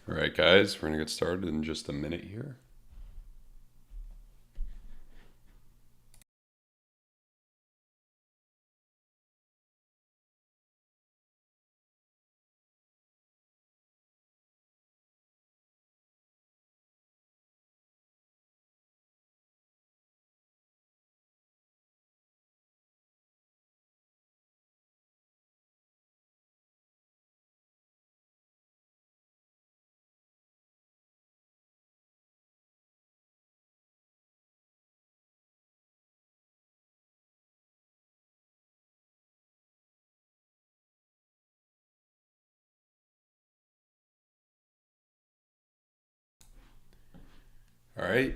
All right, guys, we're going to get started in just a minute here. All right.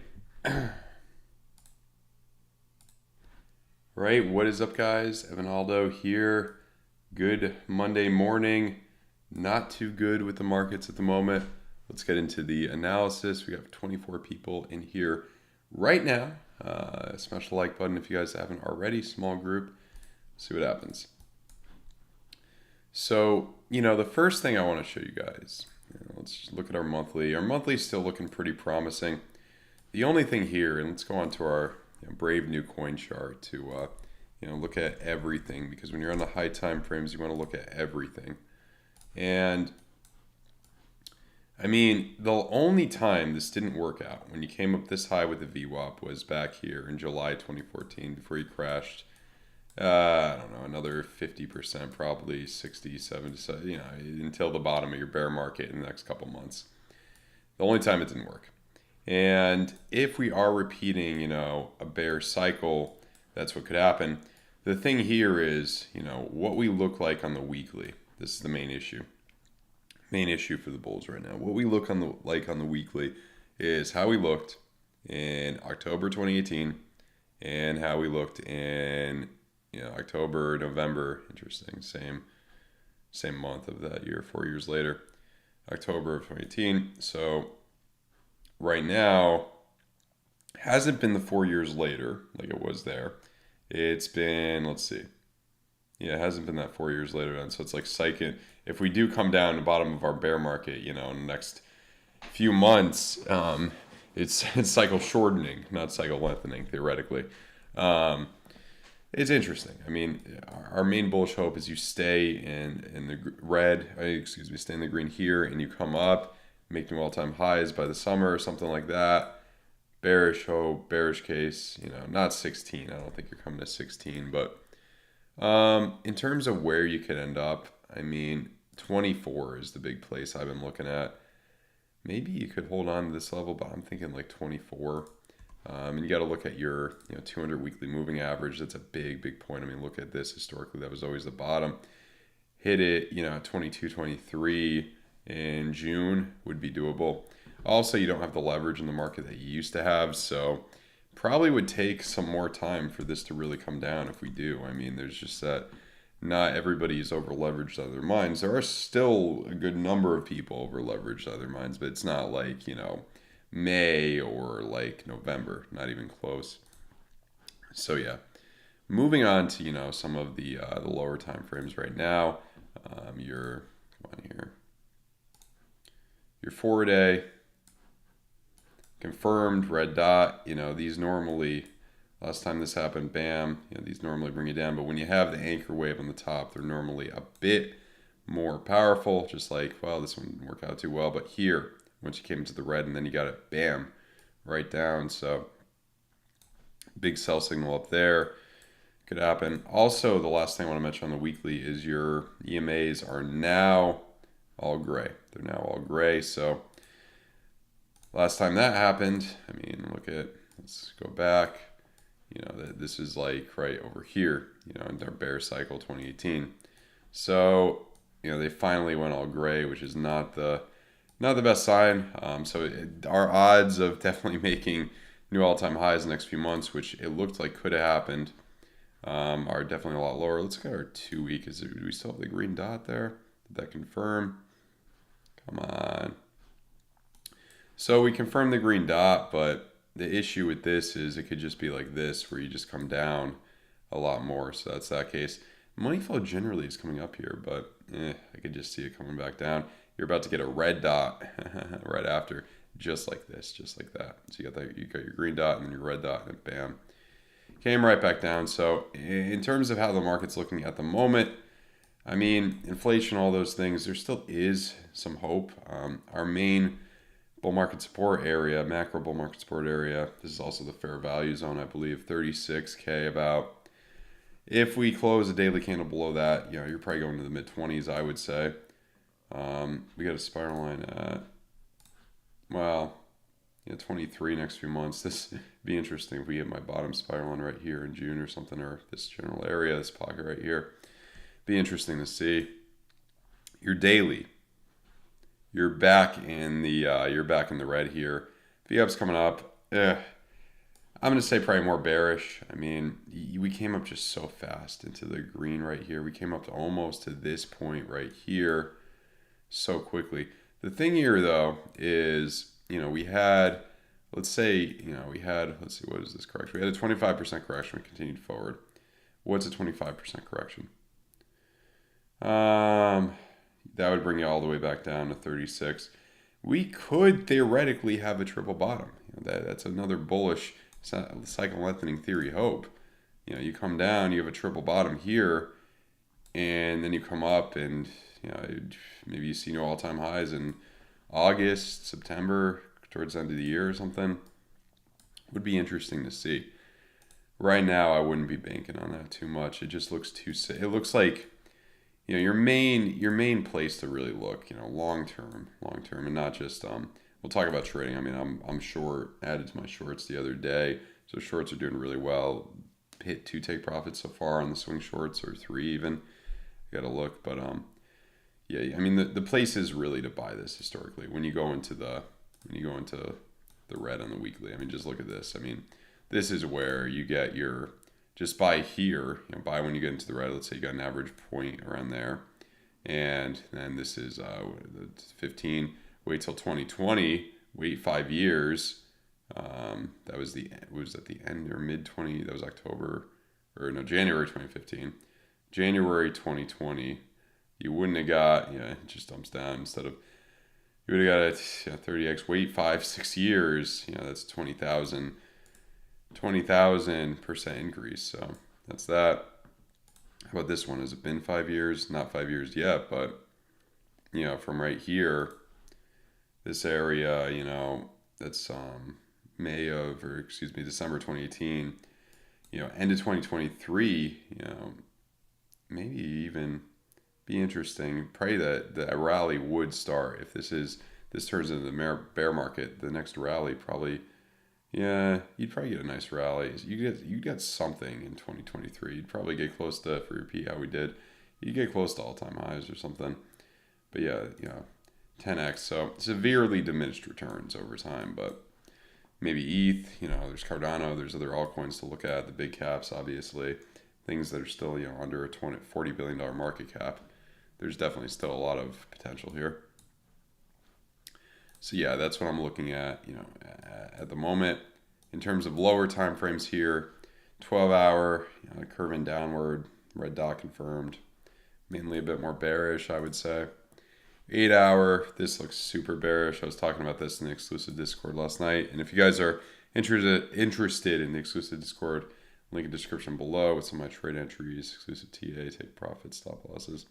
Right, what is up, guys? Evan Aldo here. Good Monday morning. Not too good with the markets at the moment. Let's get into the analysis. We have 24 people in here right now. Smash the like button if you guys haven't already. Small group. See what happens. So, the first thing I want to show you guys, let's just look at our monthly. Our monthly is still looking pretty promising. The only thing here, and let's go on to our brave new coin chart to look at everything, because when you're on the high time frames, you want to look at everything. And I mean, the only time this didn't work out when you came up this high with the VWAP was back here in July 2014 before you crashed. I don't know, another 50%, probably 60, 70, until the bottom of your bear market in the next couple months. The only time it didn't work. And if we are repeating, a bear cycle, that's what could happen. The thing here is, what we look like on the weekly. This is the main issue. Main issue for the bulls right now. What we look on the weekly is how we looked in October 2018 and how we looked in October, November. Interesting. Same month of that year, 4 years later. October of 2018. So right now hasn't been the 4 years later like it was there. It's been, let's see. Yeah, it hasn't been that 4 years later then. So it's like second. If we do come down to the bottom of our bear market, in the next few months, it's cycle shortening, not cycle lengthening, theoretically. It's interesting. I mean, our main bullish hope is you stay in the red, stay in the green here, and you come up, make new all-time highs by the summer or something like that. Bearish hope, bearish case, not 16. I don't think you're coming to 16, but in terms of where you could end up, I mean, 24 is the big place I've been looking at. Maybe you could hold on to this level, but I'm thinking like 24. And you got to look at your 200 weekly moving average. That's a big point. I mean, look at this. Historically, that was always the bottom. Hit it, 22, 23 in June would be doable. Also, you don't have the leverage in the market that you used to have, so probably would take some more time for this to really come down if we do. I mean, there's just that not everybody is over leveraged out of their minds. There are still a good number of people over leveraged out of their minds, but it's not like, May or like November, not even close. So yeah, moving on to some of the lower time frames right now. Come on here, your 4-day confirmed red dot. These normally, last time this happened, bam, these normally bring you down. But when you have the anchor wave on the top, they're normally a bit more powerful. Just like, well, this one didn't work out too well, but here, once you came into the red and then you got it, bam, right down. So big sell signal up there could happen. Also, the last thing I want to mention on the weekly is your EMAs are now all gray. They're now all gray. So last time that happened, I mean, let's go back. This is like right over here, in our bear cycle 2018. So, they finally went all gray, which is not the best sign. Our odds of definitely making new all-time highs in the next few months, which it looked like could have happened, are definitely a lot lower. Let's look at our 2 week. Do we still have the green dot there? Did that confirm? Come on. So we confirmed the green dot, but the issue with this is it could just be like this, where you just come down a lot more. So that's that case. Money flow generally is coming up here, but I could just see it coming back down. you're about to get a red dot right after, just like this, just like that. So you got your green dot and then your red dot, and bam, came right back down. So in terms of how the market's looking at the moment, I mean, inflation, all those things, there still is some hope. Our main bull market support area, macro bull market support area, this is also the fair value zone, I believe, 36K about. If we close a daily candle below that, you're probably going to the mid 20s, I would say. We got a spiral line at, well, 23 next few months. This would be interesting if we hit my bottom spiral line right here in June or something, or this general area, this pocket right here. Be interesting to see. Your daily, you're back in the red here. VUp's coming up. I'm gonna say probably more bearish. I mean, we came up just so fast into the green right here. We came up to almost to this point right here so quickly. The thing here though is, we had, let's see, what is this correction? We had a 25% correction. We continued forward. What's a 25% correction? That would bring you all the way back down to 36. We could theoretically have a triple bottom. That's another bullish cycle lengthening theory hope. You come down, you have a triple bottom here, and then you come up and maybe you see new all-time highs in August, September, towards the end of the year or something. Would be interesting to see. Right now, I wouldn't be banking on that too much. It just looks too safe. It looks like your main place to really look, long term, and not just we'll talk about trading. I mean, I'm short, added to my shorts the other day, so shorts are doing really well. Hit 2 take profits so far on the swing shorts, or 3 even. Got to look, but yeah. I mean, the place is really to buy this historically. When you go into the red on the weekly, I mean, just look at this. I mean, this is where you get your. Just buy here, buy when you get into the red. Let's say you got an average point around there. And then this is 15. Wait till 2020. Wait 5 years. That was at the end or mid 20. That was January 2015. January 2020. You wouldn't have got, it just dumps down instead of, you would have got a 30x. Wait 5-6 years. That's 20,000% increase. So that's that. How about this one? Has it been 5 years? Not 5 years yet, but from right here, this area, that's December 2018. End of 2023. Maybe even be interesting. Pray that a rally would start. If this turns into the bear market, the next rally probably. Yeah, you'd probably get a nice rally. You get something in 2023. You'd probably get close to, if we repeat how we did, you'd get close to all-time highs or something. But yeah, 10x. So severely diminished returns over time. But maybe ETH. There's Cardano. There's other altcoins to look at. The big caps, obviously, things that are still under a $40 billion market cap. There's definitely still a lot of potential here. So yeah, that's what I'm looking at, at the moment. In terms of lower time frames here, 12-hour, curving downward, red dot confirmed. Mainly a bit more bearish, I would say. 8-hour, this looks super bearish. I was talking about this in the exclusive Discord last night. And if you guys are interested in the exclusive Discord, link in the description below with some of my trade entries, exclusive TA, take profits, stop losses.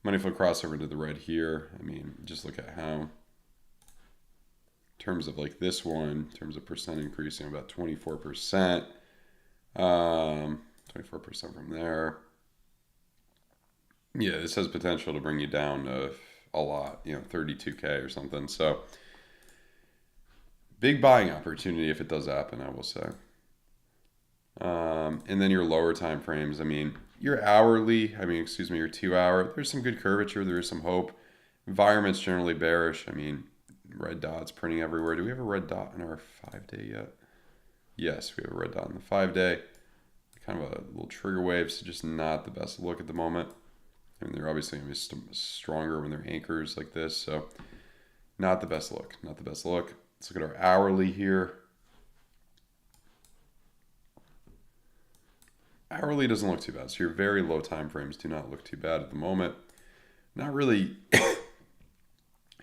Money flow crossover into the red here. I mean, just look at how. In terms of like this one, in terms of percent increasing, about 24%. 24% from there. Yeah, this has potential to bring you down to a lot, 32K or something. So big buying opportunity if it does happen, I will say. And then your lower time frames, I mean, your 2-hour, there's some good curvature, there is some hope. Environment's generally bearish. I mean, red dots printing everywhere. Do we have a red dot in our 5-day yet? Yes, we have a red dot in the 5-day. Kind of a little trigger wave, so just not the best look at the moment. I mean, they're obviously going to be stronger when they're anchors like this, so not the best look. Not the best look. Let's look at our hourly here. Hourly doesn't look too bad, so your very low time frames do not look too bad at the moment. Not really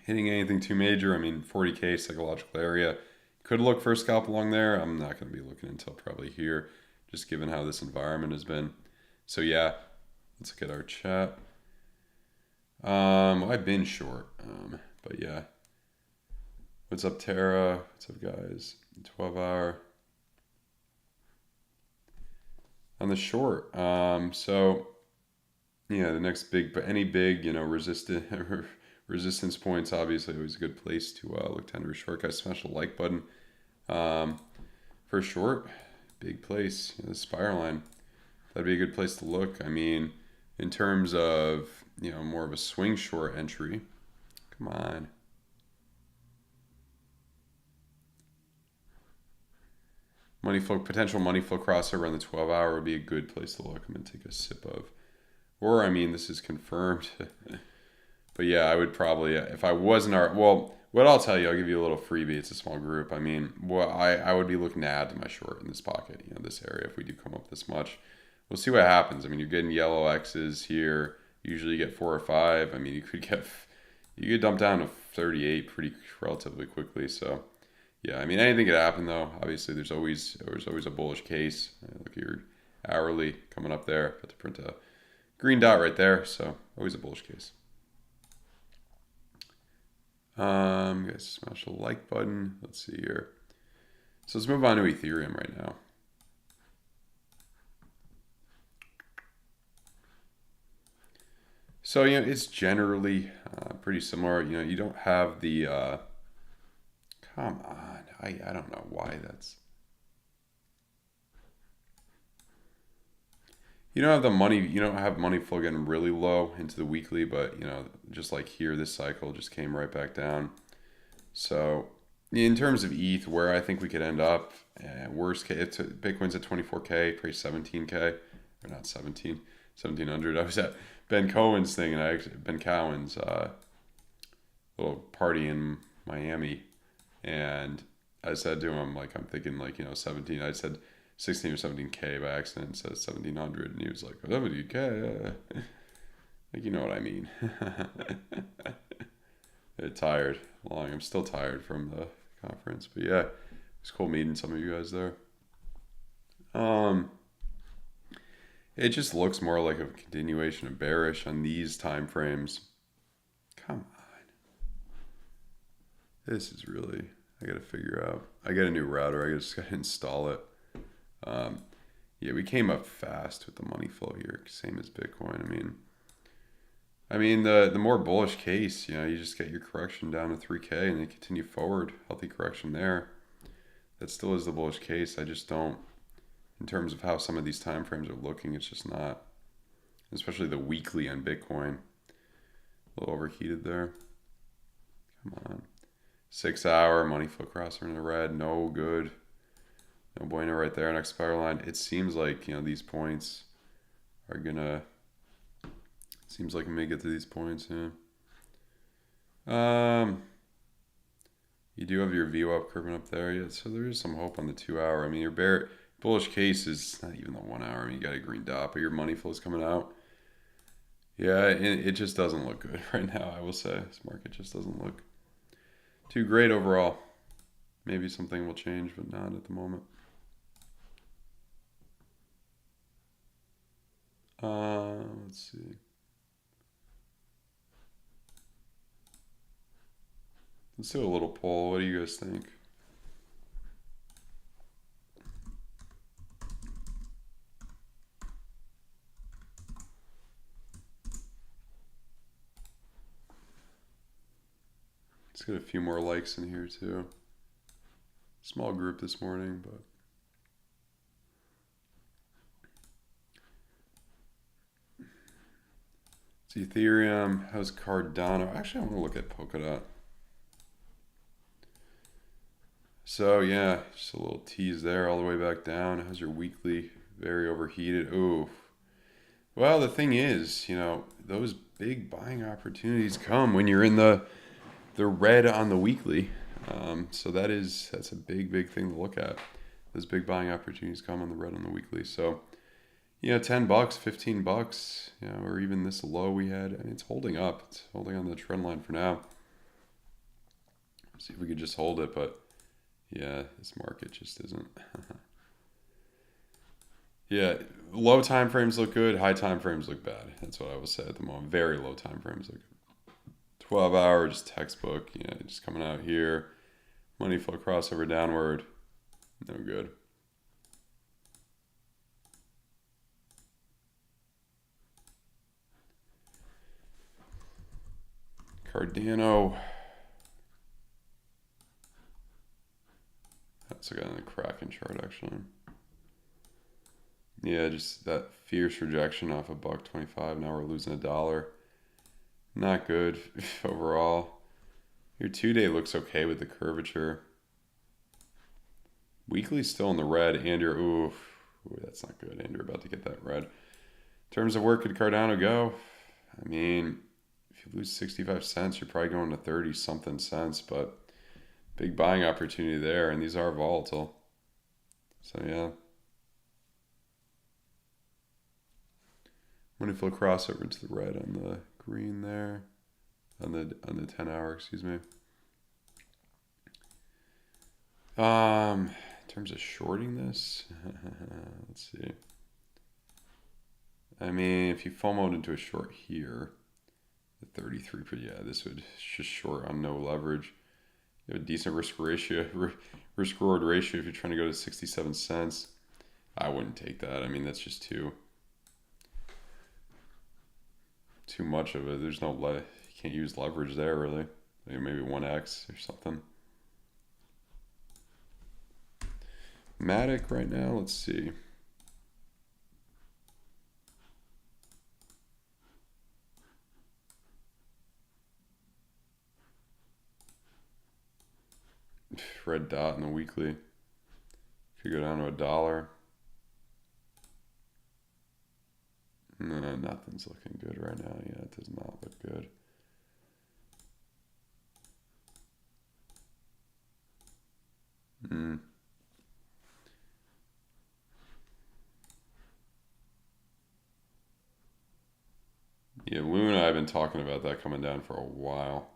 hitting anything too major. I mean, 40K psychological area. Could look for a scalp along there. I'm not going to be looking until probably here, just given how this environment has been. So yeah, let's look at our chat. I've been short, but yeah. What's up, Tara? What's up, guys? 12 hour. On the short, so yeah, the next big, but any big, resistance points, obviously always a good place to look to enter a short. Guys, smash the like button. For short, big place, the spiral line. That'd be a good place to look. I mean, in terms of, more of a swing short entry. Come on. Money flow, potential money flow crossover on the 12 hour would be a good place to look. I'm going to take a sip of. Or, I mean, this is confirmed. But yeah, I would probably, if I wasn't, well, what I'll tell you, I'll give you a little freebie. It's a small group. I mean, well, I would be looking to add to my short in this pocket, this area, if we do come up this much. We'll see what happens. I mean, you're getting yellow X's here. Usually you get 4 or 5. I mean, you could dump down to 38 pretty relatively quickly. So, yeah, I mean, anything could happen, though. Obviously, there's always a bullish case. Look at your hourly coming up there. Got to print a green dot right there. So, always a bullish case. Guys, smash the like button. Let's see here. So let's move on to Ethereum right now. So, it's generally pretty similar. You don't have the, come on. I don't know why that's. You don't have the money, you don't have money flow getting really low into the weekly, but, just like here, this cycle just came right back down. So, in terms of ETH, where I think we could end up, worst case, Bitcoin's at 24K, probably 17K, or not 1700. I was at Ben Cohen's thing, and Ben Cohen's little party in Miami, and I said to him, like, I'm thinking, 17, I said 16 or 17K by accident, and said 1700, and he was like, 70K, like, you know what I mean. Tired, I'm still tired from the conference, but yeah, it's cool meeting some of you guys there. It just looks more like a continuation of bearish on these time frames. Come on. This is really, I gotta figure out. I got a new router, I just gotta install it. Yeah, we came up fast with the money flow here, same as Bitcoin. I mean the more bullish case, you just get your correction down to 3K and then continue forward. Healthy correction there. That still is the bullish case. I just don't, in terms of how some of these time frames are looking, it's just not, especially the weekly on Bitcoin. A little overheated there. Come on. 6 hour money flow crosser in the red, no good. No bueno right there, next spiral line. It seems like, these points are gonna, seems like we may get to these points, yeah. You do have your VWAP curving up there, yeah, so there is some hope on the 2 hour. I mean, your bullish case is not even the 1 hour. I mean, you got a green dot, but your money flow is coming out. Yeah, it just doesn't look good right now, I will say. This market just doesn't look too great overall. Maybe something will change, but not at the moment. Let's see. Let's do a little poll. What do you guys think? Let's get a few more likes in here too. Small group this morning, but it's Ethereum. How's Cardano? Actually, I want to look at Polkadot. So yeah, just a little tease there all the way back down. How's your weekly? Very overheated. Ooh. Well, the thing is, those big buying opportunities come when you're in the red on the weekly. So that's a big thing to look at. Those big buying opportunities come on the red on the weekly. So, $10, $15, or even this low we had. I mean, it's holding up. It's holding on the trend line for now. See if we could just hold it, but yeah, this market just isn't. Yeah, low time frames look good, high time frames look bad. That's what I will say at the moment. Very low time frames look good. 12 hour, just textbook, yeah, just coming out here. Money flow crossover downward, no good. Cardano. That's a guy on the Kraken chart, actually. Yeah, just that fierce rejection off a $1.25. Now we're losing $1. Not good overall. Your 2-day looks okay with the curvature. Weekly still in the red. And you're, ooh, that's not good. And you're about to get that red. In terms of where could Cardano go? I mean, if you lose 65 cents, you're probably going to 30 something cents, but big buying opportunity there, and these are volatile. So yeah. Money flow crossover to the red on the green there. On the 10 hour, excuse me. In terms of shorting this, let's see. I mean, if you FOMO'd into a short here, the 33, yeah, this would just short on no leverage. You have a decent risk reward ratio if you're trying to go to 67 cents. I wouldn't take that. I mean, that's just too much of it. There's no you can't use leverage there really. Maybe 1x or something. Matic right now, let's see. Red dot in the weekly. Could go down to $1. No, nothing's looking good right now. Yeah, it does not look good. Yeah, Luna, I've been talking about that coming down for a while.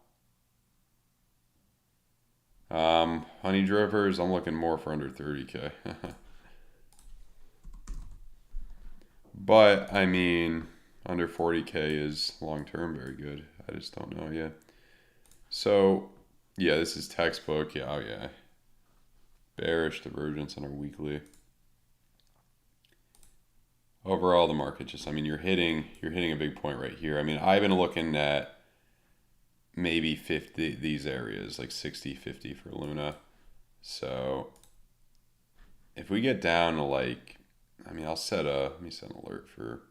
Honey drippers, I'm looking more for under 30K. But, I mean, under 40K is long-term very good. I just don't know yet. So, yeah, this is textbook. Yeah, oh yeah. Bearish divergence on our weekly. Overall, the market just, I mean, you're hitting a big point right here. I mean, I've been looking at maybe 50, these areas, like 60, 50 for Luna. So if we get down to like, I mean, let me set an alert for,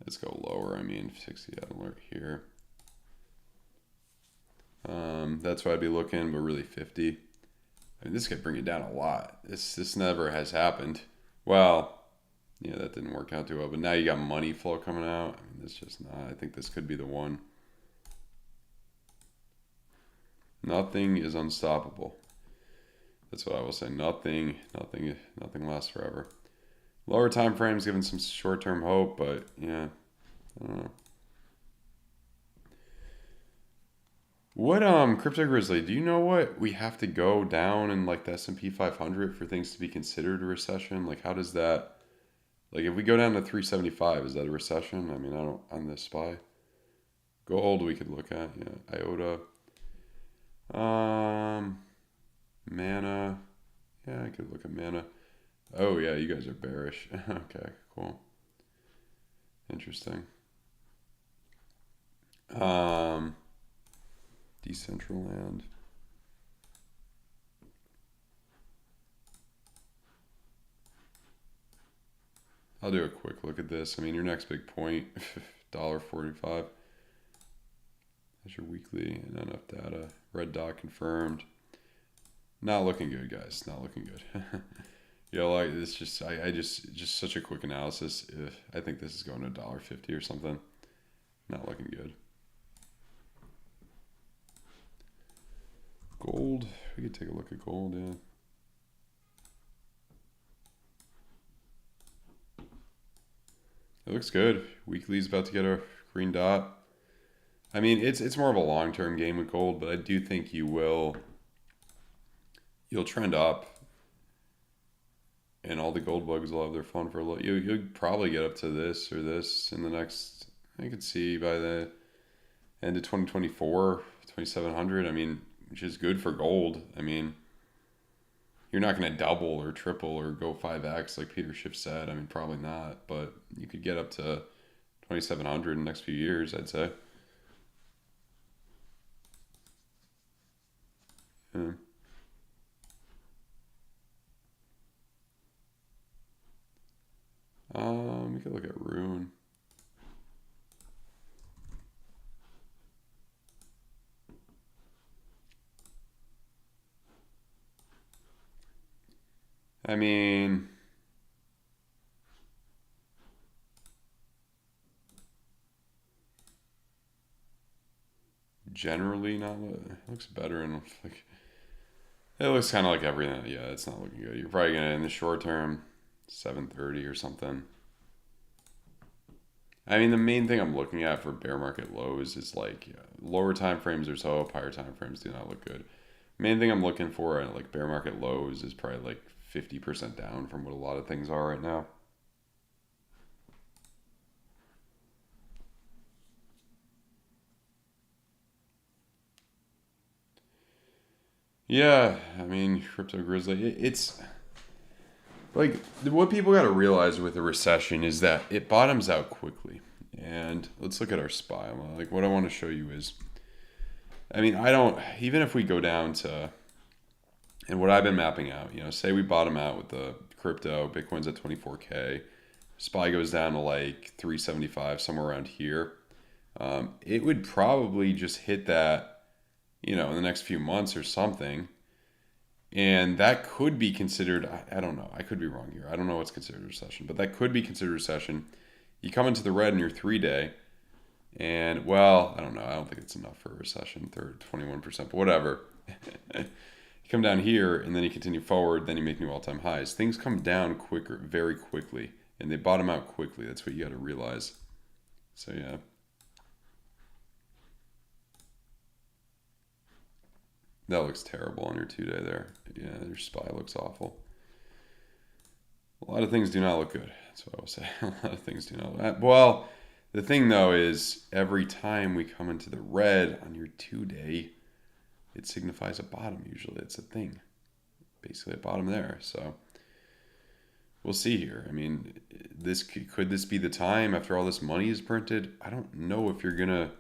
let's go lower. I mean, 60 alert here. That's what I'd be looking, but really 50. I mean, this could bring it down a lot. This never has happened. Well, yeah, that didn't work out too well. But now you got money flow coming out. I mean, this just not. I think this could be the one. Nothing is unstoppable. That's what I will say. Nothing lasts forever. Lower time frames giving some short-term hope, but yeah, I don't know. What Crypto Grizzly, do you know what we have to go down in like the S&P 500 for things to be considered a recession? Like how does that, like if we go down to 375, is that a recession? I mean, I don't on this SPY. Gold we could look at, yeah. IOTA. Mana. Yeah, I could look at Mana. Oh yeah, you guys are bearish. Okay, cool. Interesting. Decentraland. I'll do a quick look at this. I mean, your next big point, $1.45. That's your weekly and enough data. Red dot confirmed. Not looking good, guys. Not looking good. Yeah, like this just I just such a quick analysis. I think this is going to $1.50 or something. Not looking good. Gold. We could take a look at gold, yeah. It looks good. Weekly's about to get a green dot. I mean, it's more of a long-term game with gold, but I do think you'll trend up, and all the gold bugs will have their fun for a little. You'll probably get up to this or this in the next. I could see by the end of 2024, 2700. I mean, which is good for gold. I mean, you're not going to double or triple or go 5x like Peter Schiff said. I mean, probably not, but you could get up to 2700 in the next few years, I'd say. Yeah. We could look at Rune. I mean, generally not. It looks better in like. It looks kind of like everything. Yeah, it's not looking good. You're probably gonna in the short term, 730 or something. I mean, the main thing I'm looking at for bear market lows is like lower time frames there's hope, higher time frames do not look good. Main thing I'm looking for at like bear market lows is probably like 50% down from what a lot of things are right now. Yeah, I mean, Crypto Grizzly, it's like what people got to realize with a recession is that it bottoms out quickly. And let's look at our SPY. Like, what I want to show you is, I mean, I don't, even if we go down to, and what I've been mapping out, say we bottom out with the crypto, Bitcoin's at 24K, SPY goes down to like 375, somewhere around here. It would probably just hit that, in the next few months or something. And that could be considered, I don't know, I could be wrong here. I don't know what's considered a recession, but that could be considered a recession. You come into the red in your 3-day, and well, I don't know. I don't think it's enough for a recession, 21%, but whatever. You come down here, and then you continue forward, then you make new all-time highs. Things come down quicker, very quickly, and they bottom out quickly. That's what you got to realize. So, yeah. That looks terrible on your 2-day there. Yeah, your SPY looks awful. A lot of things do not look good. That's what I will say. A lot of things do not look. Well, the thing though is every time we come into the red on your 2-day, it signifies a bottom usually. It's a thing. Basically a bottom there. So we'll see here. I mean, could this be the time after all this money is printed? I don't know if you're going to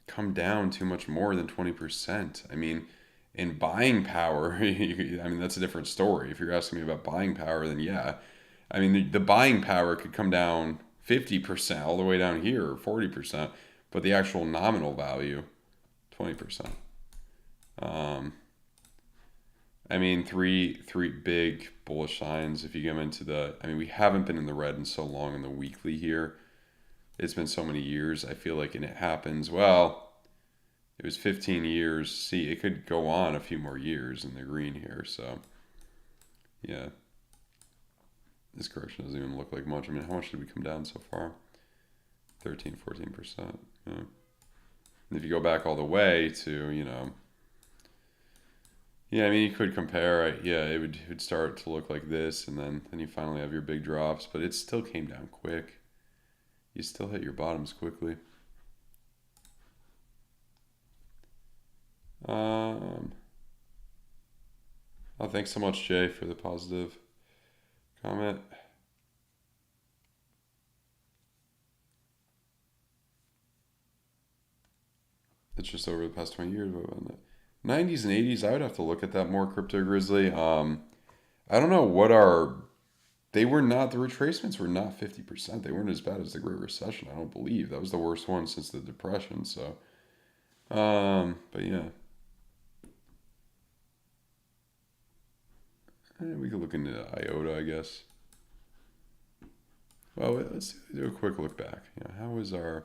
come down too much more than 20%. I mean, in buying power, I mean, that's a different story. If you're asking me about buying power, then yeah. I mean, the buying power could come down 50% all the way down here, or 40%, but the actual nominal value, 20%. I mean, three big bullish signs. If you get into I mean, we haven't been in the red in so long in the weekly here. It's been so many years. I feel like, and it happens, well, it was 15 years. See, it could go on a few more years in the green here. So, yeah. This correction doesn't even look like much. I mean, how much did we come down so far? 13, 14%. Yeah. And if you go back all the way to, yeah, I mean, you could compare. Yeah, it would start to look like this, and then you finally have your big drops, but it still came down quick. You still hit your bottoms quickly. Oh, thanks so much, Jay, for the positive comment. It's just over the past 20 years. 90s and 80s, I would have to look at that more, Crypto Grizzly. I don't know what they were not, the retracements were not 50%. They weren't as bad as the Great Recession, I don't believe. That was the worst one since the Depression, so. But yeah. We could look into IOTA, I guess. Well, let's do a quick look back. How was our...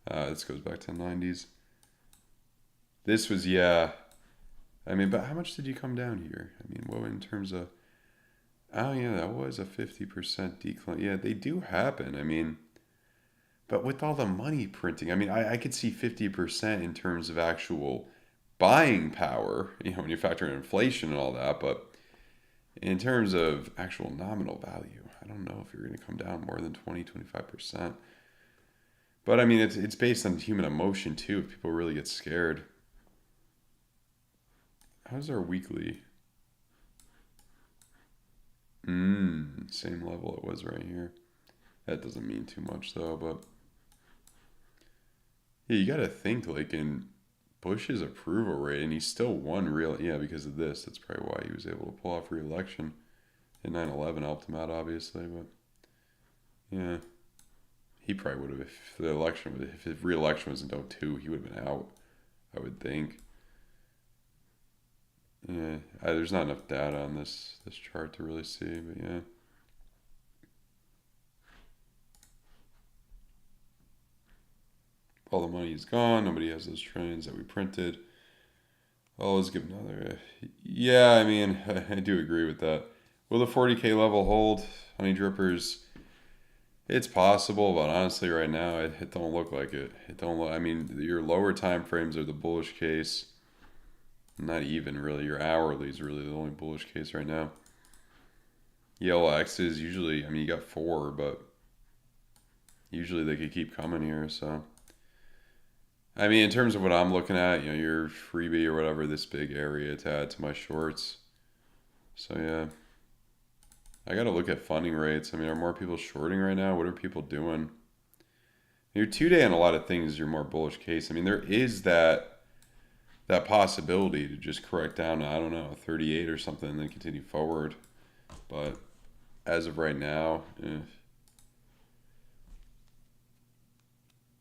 this goes back to the 90s. This was, yeah. I mean, but how much did you come down here? I mean, what in terms of... Oh, yeah, that was a 50% decline. Yeah, they do happen. I mean, But with all the money printing, I mean, I could see 50% in terms of actual buying power, when you factor in inflation and all that. But in terms of actual nominal value, I don't know if you're going to come down more than 20, 25%. But I mean, it's based on human emotion too. If people really get scared. How's our weekly? Same level it was right here. That doesn't mean too much though, but yeah, you got to think like in Bush's approval rate, and he still won because of this. That's probably why he was able to pull off re-election. And 9/11 helped him out, obviously, but yeah, he probably would have if his re-election was in 02, he would have been out, I would think. Yeah, there's not enough data on this chart to really see, but yeah. All the money is gone. Nobody has those trillions that we printed. I'll always give another. Yeah, I mean, I do agree with that. Will the 40K level hold, Honey Drippers? It's possible, but honestly, right now, it don't look like it. It don't look. I mean, your lower time frames are the bullish case. Not even really. Your hourly is really the only bullish case right now. Yellow X's usually. I mean, you got 4, but usually they could keep coming here. So, I mean, in terms of what I'm looking at, your freebie or whatever, this big area to add to my shorts. So yeah. I got to look at funding rates. I mean, are more people shorting right now? What are people doing? Your 2-day on a lot of things is your more bullish case. I mean, there is that possibility to just correct down to, I don't know, 38 or something and then continue forward. But as of right now,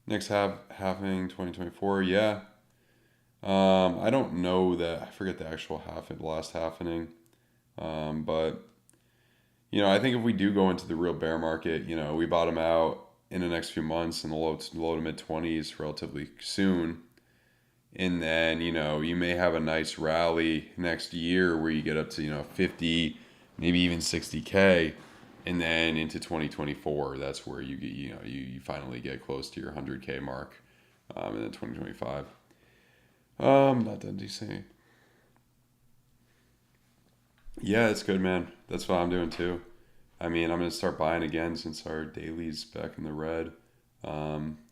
next halving 2024, yeah. I don't know that. I forget the actual last halvening. But I think if we do go into the real bear market, we bottom out in the next few months in the low to mid 20s relatively soon. And then, you may have a nice rally next year where you get up to, 50, maybe even 60K. And then into 2024, that's where you get, you finally get close to your 100K mark. And then 2025. Not done DC. Yeah, it's good, man. That's what I'm doing too. I mean, I'm gonna start buying again since our daily's back in the red.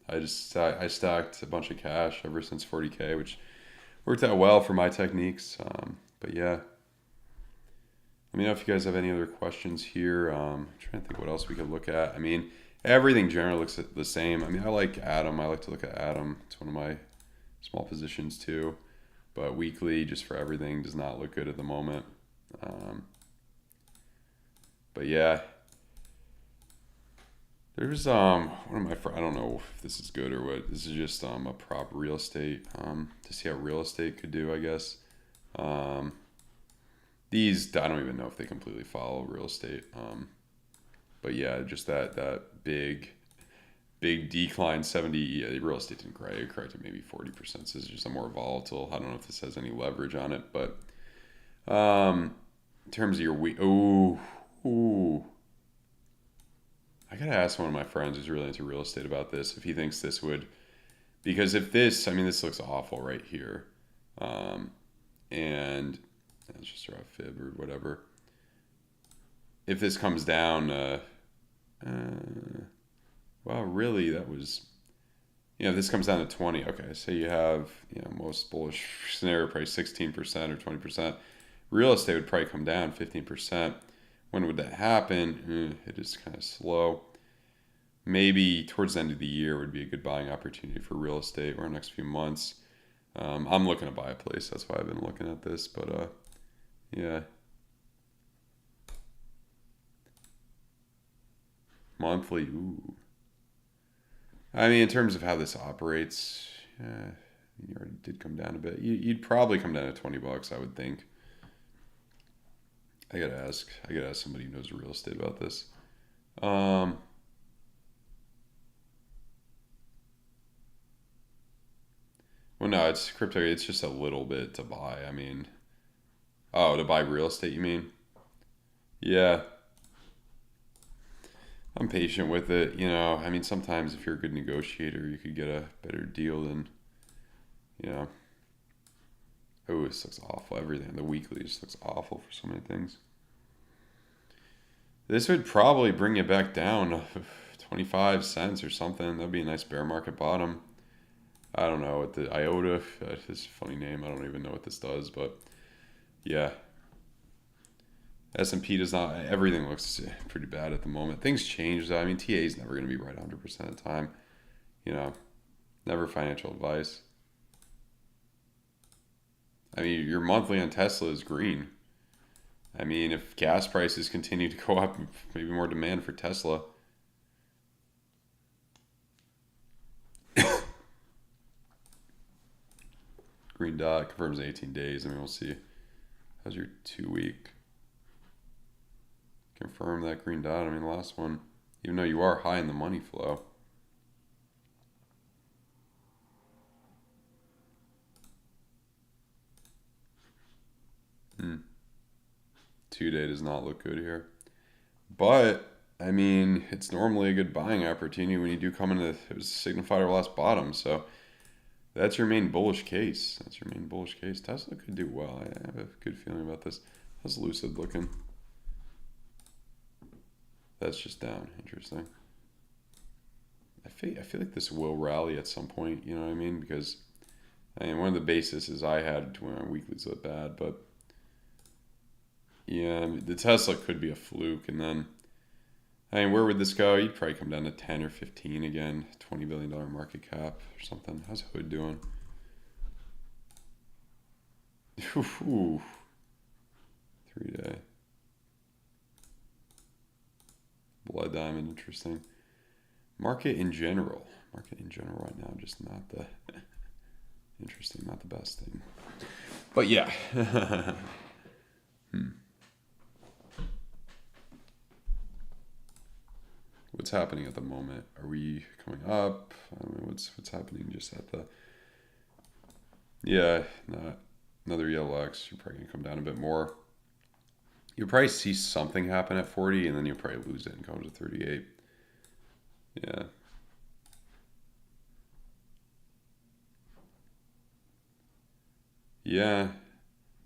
I stacked a bunch of cash ever since 40K, which worked out well for my techniques. But yeah, let me know if you guys have any other questions here. I'm trying to think what else we could look at. I mean, everything generally looks the same. I mean, I like Atom. I like to look at Atom. It's one of my small positions too. But weekly, just for everything, does not look good at the moment. But yeah, there's one of my I don't know if this is good or what. This is just a prop real estate to see how real estate could do, I guess. These I don't even know if they completely follow real estate. But yeah, just that big decline. 70. Yeah, real estate didn't crack. It corrected maybe 40%. This is just a more volatile. I don't know if this has any leverage on it, but in terms of your week, ooh. I gotta ask one of my friends who's really into real estate about this if he thinks this would, because if this, I mean, this looks awful right here, and let's just throw a fib or whatever. If this comes down, well, really, that was, if this comes down to 20, okay, so you have, most bullish scenario price 16% or 20%. Real estate would probably come down 15%. When would that happen? It is kind of slow. Maybe towards the end of the year would be a good buying opportunity for real estate or next few months. I'm looking to buy a place. That's why I've been looking at this. But yeah. Monthly, ooh. I mean, in terms of how this operates, you already did come down a bit. You'd probably come down to $20, I would think. I gotta ask somebody who knows real estate about this. Well, no, it's crypto. It's just a little bit to buy. I mean, to buy real estate, you mean? Yeah. I'm patient with it. I mean, sometimes if you're a good negotiator, you could get a better deal than, you know. Oh, this looks awful. Everything. The weekly just looks awful for so many things. This would probably bring it back down 25 cents or something. That'd be a nice bear market bottom. I don't know what the IOTA, it's a funny name. I don't even know what this does, but yeah. S&P does not, everything looks pretty bad at the moment. Things change though. I mean, TA is never going to be right 100% of the time. Never financial advice. I mean, your monthly on Tesla is green. I mean, if gas prices continue to go up, maybe more demand for Tesla. Green dot confirms 18 days. I mean, we'll see. How's your 2 week? Confirm that green dot. I mean, the last one, even though you are high in the money flow. Hmm. 2 day does not look good here. But, I mean, it's normally a good buying opportunity when you do come into, it was signified our last bottom. So that's your main bullish case. Tesla could do well. I have a good feeling about this. How's Lucid looking? That's just down. Interesting. I feel like this will rally at some point. You know what I mean? Because I mean, one of the bases I had when our weeklies look bad, but yeah, I mean, the Tesla could be a fluke, and then I mean, where would this go? You'd probably come down to 10 or 15 again, $20 billion market cap or something. How's Hood doing? Ooh, 3 day. Blood diamond, interesting. Market in general right now, just not the interesting, not the best thing. But yeah. What's happening at the moment? Are we coming up? I don't know what's happening just at the. Yeah, not another yellow X. You're probably gonna come down a bit more. You'll probably see something happen at 40, and then you'll probably lose it and come to 38. Yeah. Yeah.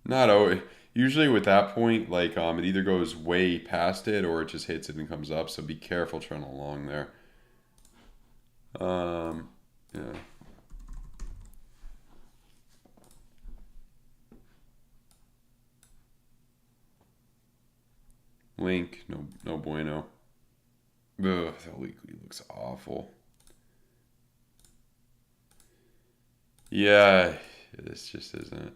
Not always. Usually with that point, like it either goes way past it or it just hits it and comes up. So be careful trying along there. Yeah. Link, no bueno. Ugh, the weekly looks awful. Yeah, this just isn't.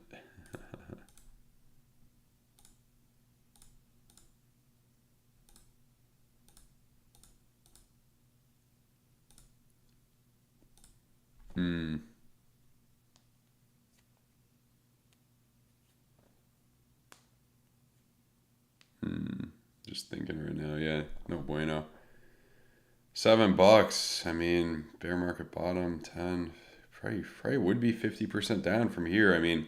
Hmm. Hmm. Just thinking right now. Yeah, no bueno. $7. I mean, bear market bottom 10. Probably would be 50% down from here. I mean,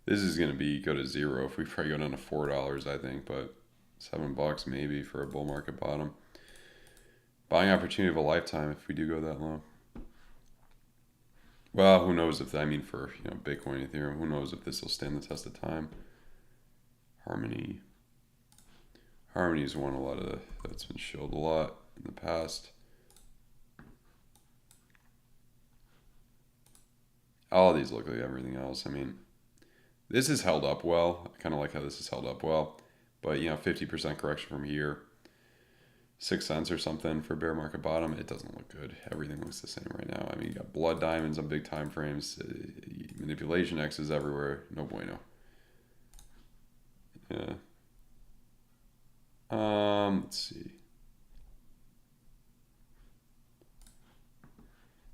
this is gonna be go to zero if we probably go down to $4. I think, but $7 maybe for a bull market bottom. Buying opportunity of a lifetime if we do go that low. Well, who knows if I mean for Bitcoin, Ethereum, who knows if this will stand the test of time. Harmony. Harmony's won a lot of that's been shilled a lot in the past. All of these look like everything else. I mean, this has held up well. I kind of like how this has held up well. But 50% correction from here. 6 cents or something for bear market bottom. It doesn't look good. Everything looks the same right now. I mean, you got blood diamonds on big time frames. Manipulation X's everywhere. No bueno. Yeah. Let's see.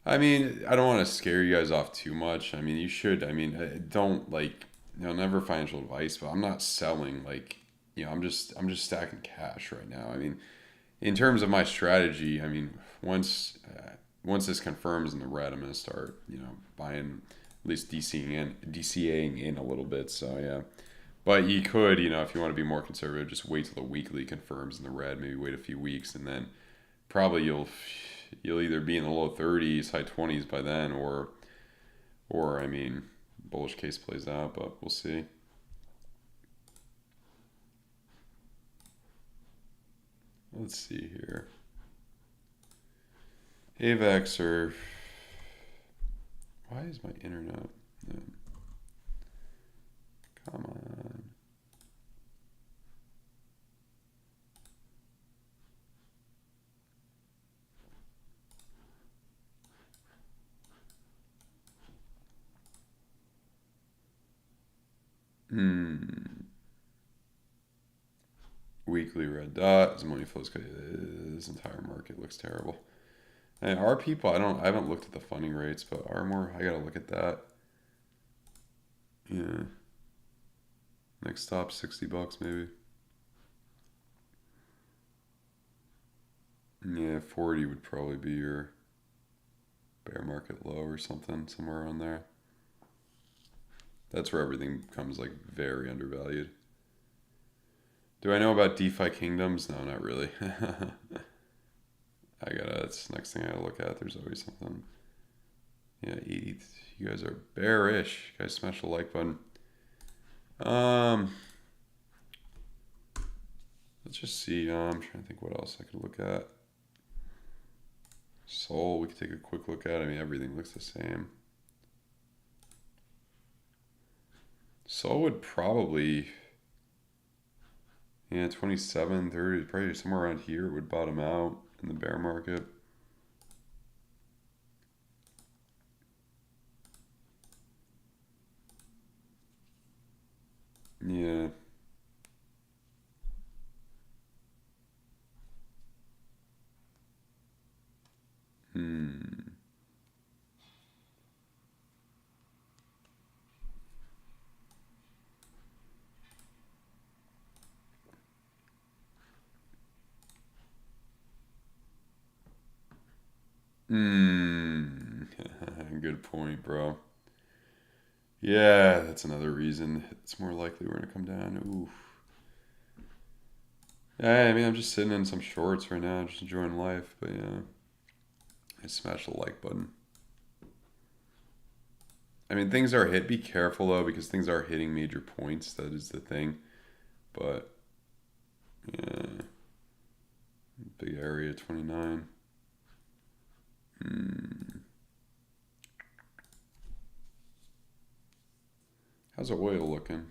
I mean, I don't want to scare you guys off too much. I mean, you should. I mean, don't like, never financial advice, but I'm not selling. Like, I'm just stacking cash right now. I mean, in terms of my strategy, I mean, once this confirms in the red, I'm gonna start, buying, at least DCAing in a little bit. So yeah, but you could, if you want to be more conservative, just wait till the weekly confirms in the red. Maybe wait a few weeks and then probably you'll either be in the low 30s, high 20s by then, or I mean, bullish case plays out, but we'll see. Let's see here. AVAX or why is my internet? Yeah. Come on. Weekly red dot. As money flows. This entire market looks terrible. And our people, I haven't looked at the funding rates, but Armor, I gotta look at that. Yeah. Next stop, $60 maybe. Yeah, 40 would probably be your bear market low or something, somewhere around there. That's where everything becomes like very undervalued. Do I know about DeFi Kingdoms? No, not really. That's the next thing I gotta look at. There's always something. Yeah, 80. You guys are bearish. You guys smash the like button. Let's just see. I'm trying to think what else I could look at. Sol, we could take a quick look at. I mean, everything looks the same. Sol would probably, yeah, 27, 30, probably somewhere around here would bottom out in the bear market. Yeah. Good point, bro. Yeah, that's another reason. It's more likely we're gonna come down. Oof. Yeah, I mean, I'm just sitting in some shorts right now, just enjoying life. But yeah, I smashed the like button. I mean, things are hit. Be careful though, because things are hitting major points. That is the thing. But yeah, big area 29. How's oil looking?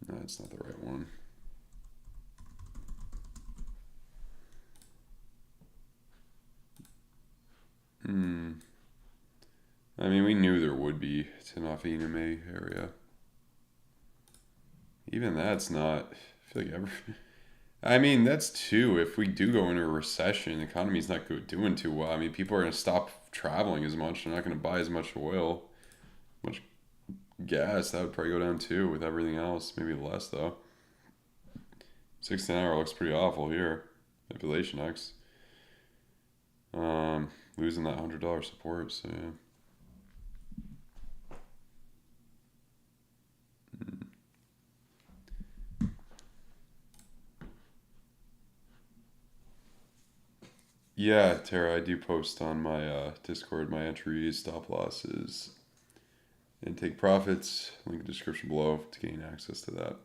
No, it's not the right one. I mean, we knew there would be. It's an off-EMA area. Even that's not, I feel like ever. I mean, that's too, if we do go into a recession, the economy's not doing too well. I mean, people are going to stop traveling as much. They're not going to buy as much oil, much gas. That would probably go down too with everything else. Maybe less, though. 16 hour looks pretty awful here. Manipulation X. Losing that $100 support, so yeah. Yeah, Tara, I do post on my Discord my entries, stop losses, and take profits. Link in the description below to gain access to that.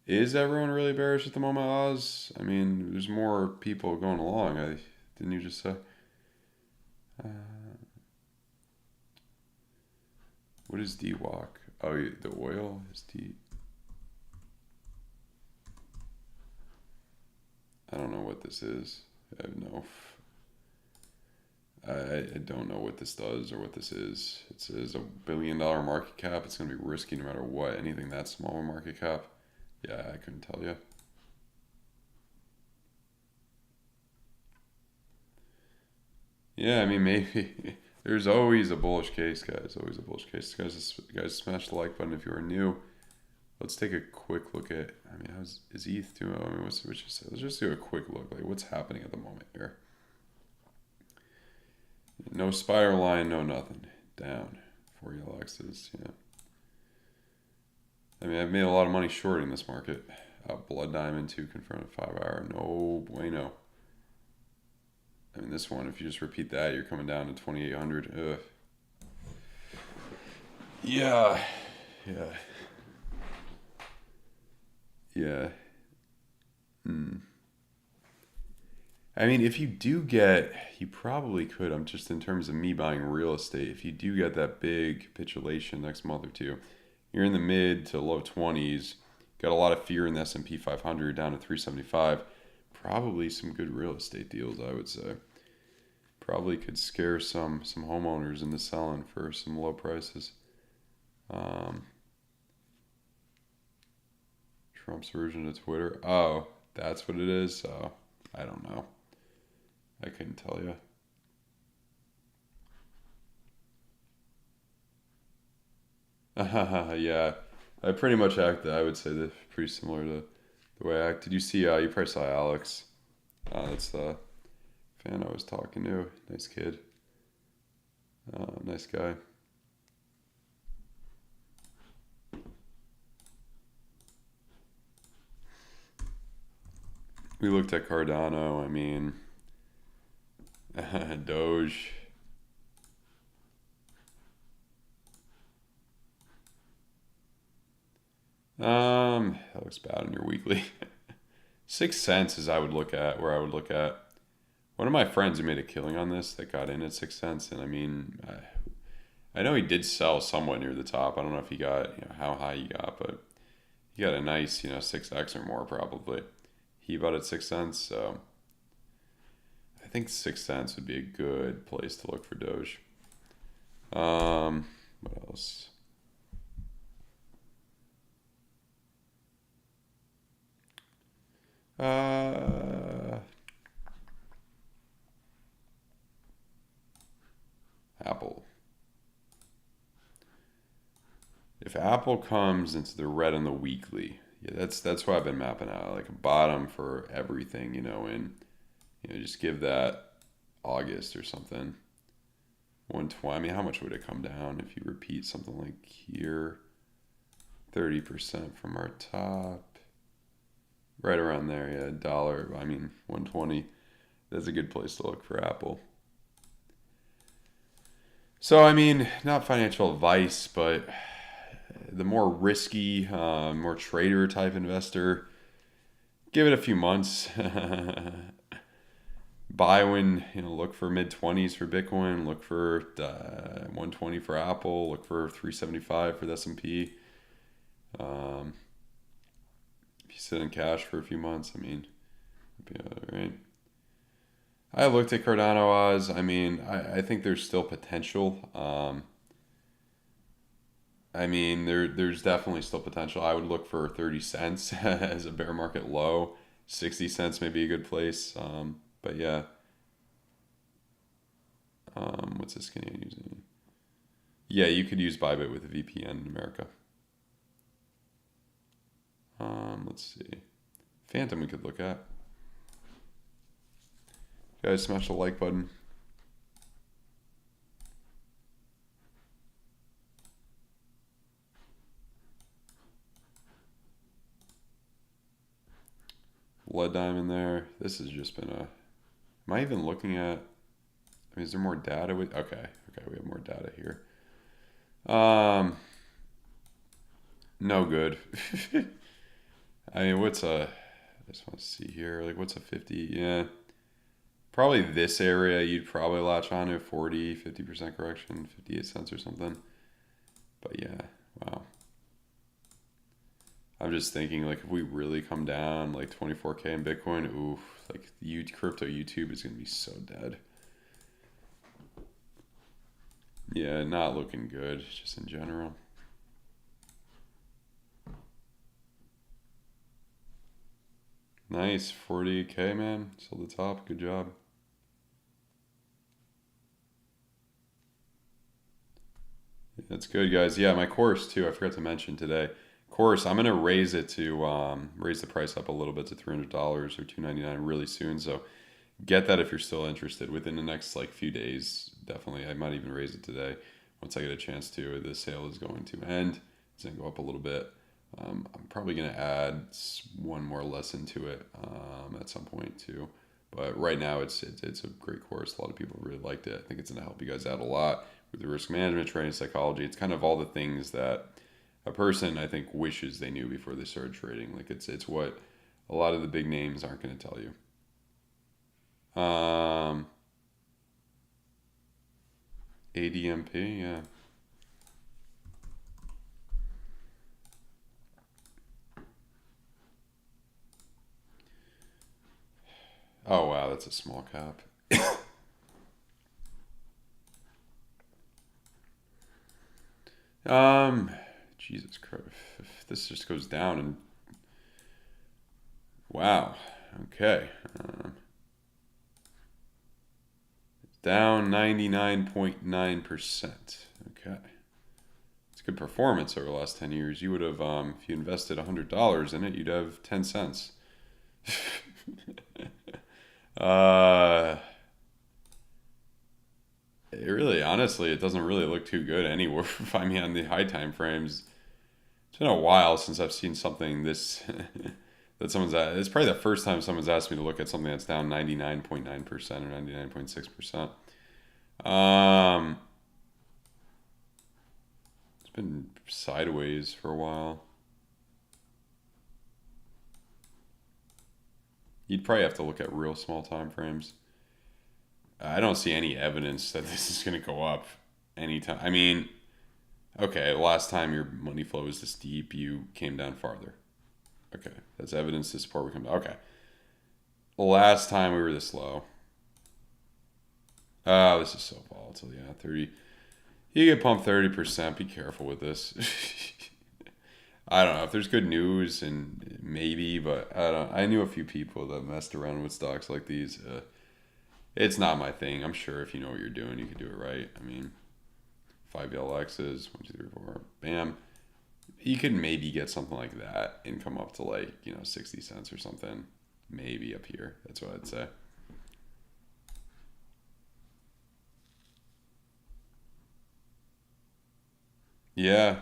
Is everyone really bearish at the moment, Oz? I mean, there's more people going along. Didn't you just say? What is DWAC? Oh, the oil is D. I don't know what this is. I have no. I don't know what this does or what this is. It says $1 billion market cap. It's going to be risky no matter what. Anything that small market cap. Yeah, I couldn't tell you. Yeah, I mean, maybe. There's always a bullish case, guys. Always a bullish case. Guys, smash the like button if you are new. Let's take a quick look at, I mean, is ETH doing? I mean, let's just do a quick look. Like, what's happening at the moment here? No spider line, no nothing. Down. 4 yellow X's, yeah. I mean, I've made a lot of money short in this market. Blood Diamond 2 confirmed 5 hour. No bueno. I mean, this one, if you just repeat that, you're coming down to 2,800. Ugh. Yeah. Yeah. Yeah. I mean, if you do get, you probably could, I'm just in terms of me buying real estate, if you do get that big capitulation next month or two, you're in the mid to low 20s, got a lot of fear in the S&P 500 down to 375, probably some good real estate deals, I would say. Probably could scare some homeowners into selling for some low prices. Trump's version of Twitter. Oh, that's what it is? Oh, I don't know. I couldn't tell you. Yeah, I pretty much act. I would say that's pretty similar to the way I act. Did you see? You probably saw Alex. That's the fan I was talking to. Nice kid. Nice guy. We looked at Cardano. I mean, Doge. That looks bad on your weekly. 6 cents is I would look at where I would look at. One of my friends who made a killing on this that got in at 6 cents, and I mean, I know he did sell somewhat near the top. I don't know if he got, how high he got, but he got a nice, 6x or more probably. He bought at 6 cents, so I think 6 cents would be a good place to look for Doge. What else? Apple. If Apple comes into the red on the weekly, yeah, that's what I've been mapping out, like a bottom for everything, and just give that August or something. 120. I mean, how much would it come down if you repeat something like here? 30% from our top. Right around there, yeah, dollar. I mean, 120. That's a good place to look for Apple. So, I mean, not financial advice, but the more risky, more trader type investor, give it a few months. Buy when, look for mid 20s for Bitcoin, look for 120 for Apple, look for 375 for the S&P. If you sit in cash for a few months, I mean, it'd be all right. I looked at Cardano Oz. I mean, I think there's still potential. I mean, there's definitely still potential. I would look for 30 cents as a bear market low. 60 cents may be a good place. But yeah. What's this Canadian using? Yeah, you could use Bybit with a VPN in America. Let's see. Phantom we could look at. Guys, smash the like button. Blood Diamond there. This has just been a... Am I even looking at... I mean, is there more data with... Okay, we have more data here. No good. I mean, what's a... I just want to see here. Like, what's a 50? Yeah. Probably this area you'd probably latch on to 40, 50% correction, 58 cents or something. But yeah, wow. I'm just thinking, like, if we really come down, like 24K in Bitcoin, oof, like crypto YouTube is going to be so dead. Yeah, not looking good, just in general. Nice, 40K, man. Still the top. Good job. That's good, guys. Yeah, my course, too, I forgot to mention today. Course, I'm going to raise it to, raise the price up a little bit to $300 or $299 really soon. So get that if you're still interested within the next, like, few days. Definitely. I might even raise it today. once I get a chance to. The sale is going to end. It's going to go up a little bit. I'm probably going to add one more lesson to it at some point too. But right now, it's a great course. A lot of people really liked it. I think it's going to help you guys out a lot with the risk management, trading psychology. It's kind of all the things that a person, I think, wishes they knew before they started trading. Like it's what a lot of the big names aren't going to tell you. ADMP, yeah. Oh wow, that's a small cap. Jesus Christ, if this just goes down and wow, okay, down 99.9%. Okay, it's good performance over the last 10 years. You would have, if you invested $100 in it, you'd have 10 cents. It really, honestly, it doesn't really look too good anywhere. I mean, on the high time frames, it's been a while since I've seen something this that someone's at. It's probably the first time someone's asked me to look at something that's down 99.9% or 99.6%. It's been sideways for a while. You'd probably have to look at real small time frames. I don't see any evidence that this is going to go up anytime. I mean, okay, last time your money flow was this deep, you came down farther. Okay, that's evidence to support we come down. Okay, last time we were this low. Oh, this is so volatile. Yeah, 30. You get pumped 30%. Be careful with this. I don't know if there's good news and maybe, but I don't. I knew a few people that messed around with stocks like these. It's not my thing. I'm sure if you know what you're doing, you can do it right. I mean, 5LXs, 1, 2, 3, 4, bam. You could maybe get something like that and come up to like 60 cents or something, maybe up here. That's what I'd say. Yeah.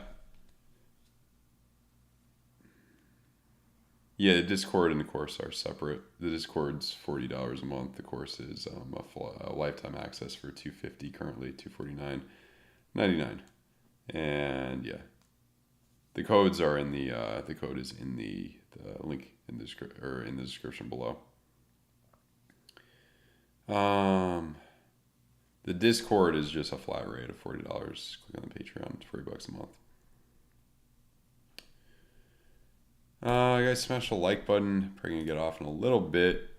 Yeah, the Discord and the course are separate. The Discord's $40 a month. The course is a lifetime access for $250 currently, $249.99. And yeah, the codes are in the code is in the link in the description below. The Discord is just a flat rate of $40. Click on the Patreon, it's $40 a month. Guys, smash the like button. Probably gonna get off in a little bit.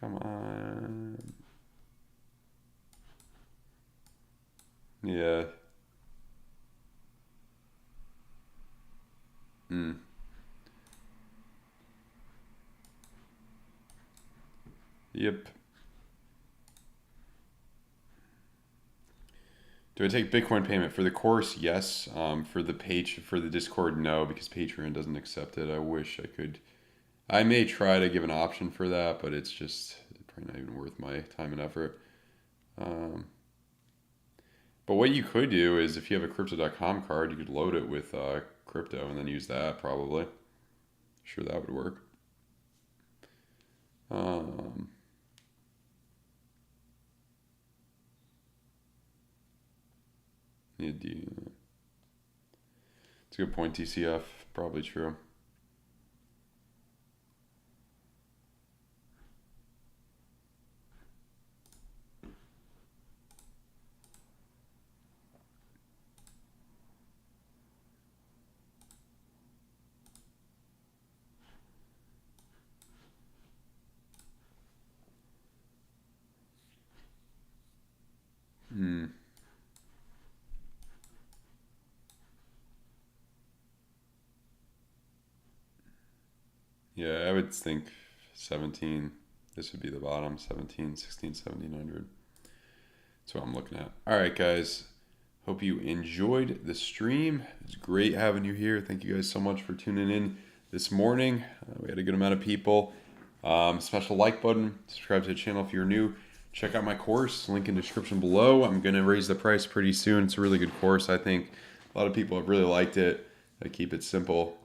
Come on. Yeah. Yep. Do I take Bitcoin payment for the course? Yes. For the Discord, no, because Patreon doesn't accept it. I wish I could. I may try to give an option for that, but it's just probably not even worth my time and effort. But what you could do is if you have a crypto.com card, you could load it with crypto and then use that probably. Sure, that would work. It's a good point, TCF. Probably true. Yeah, I would think 17. This would be the bottom. 17, 16, 1700. That's what I'm looking at. All right, guys. Hope you enjoyed the stream. It's great having you here. Thank you guys so much for tuning in this morning. We had a good amount of people. Special like button. Subscribe to the channel if you're new. Check out my course. Link in description below. I'm going to raise the price pretty soon. It's a really good course. I think a lot of people have really liked it. I keep it simple.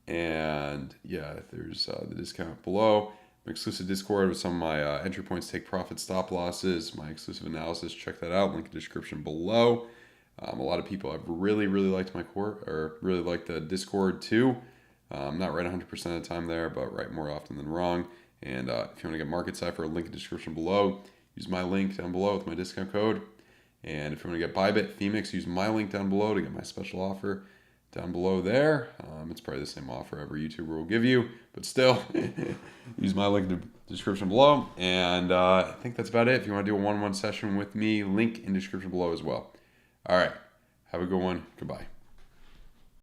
And yeah, there's the discount below. My exclusive Discord with some of my entry points, take profit, stop losses, my exclusive analysis. Check that out. Link in the description below. A lot of people have really liked my course, or really liked the Discord too. Not right 100% of the time there, but right more often than wrong. And if you want to get Market Cipher, link in the description below. Use my link down below with my discount code. And if you want to get BITGET, Phoenix, use my link down below to get my special offer down below there. It's probably the same offer every YouTuber will give you, but still, use my link in the description below. And I think that's about it. If you want to do a one-on-one session with me, link in the description below as well. All right. Have a good one. Goodbye.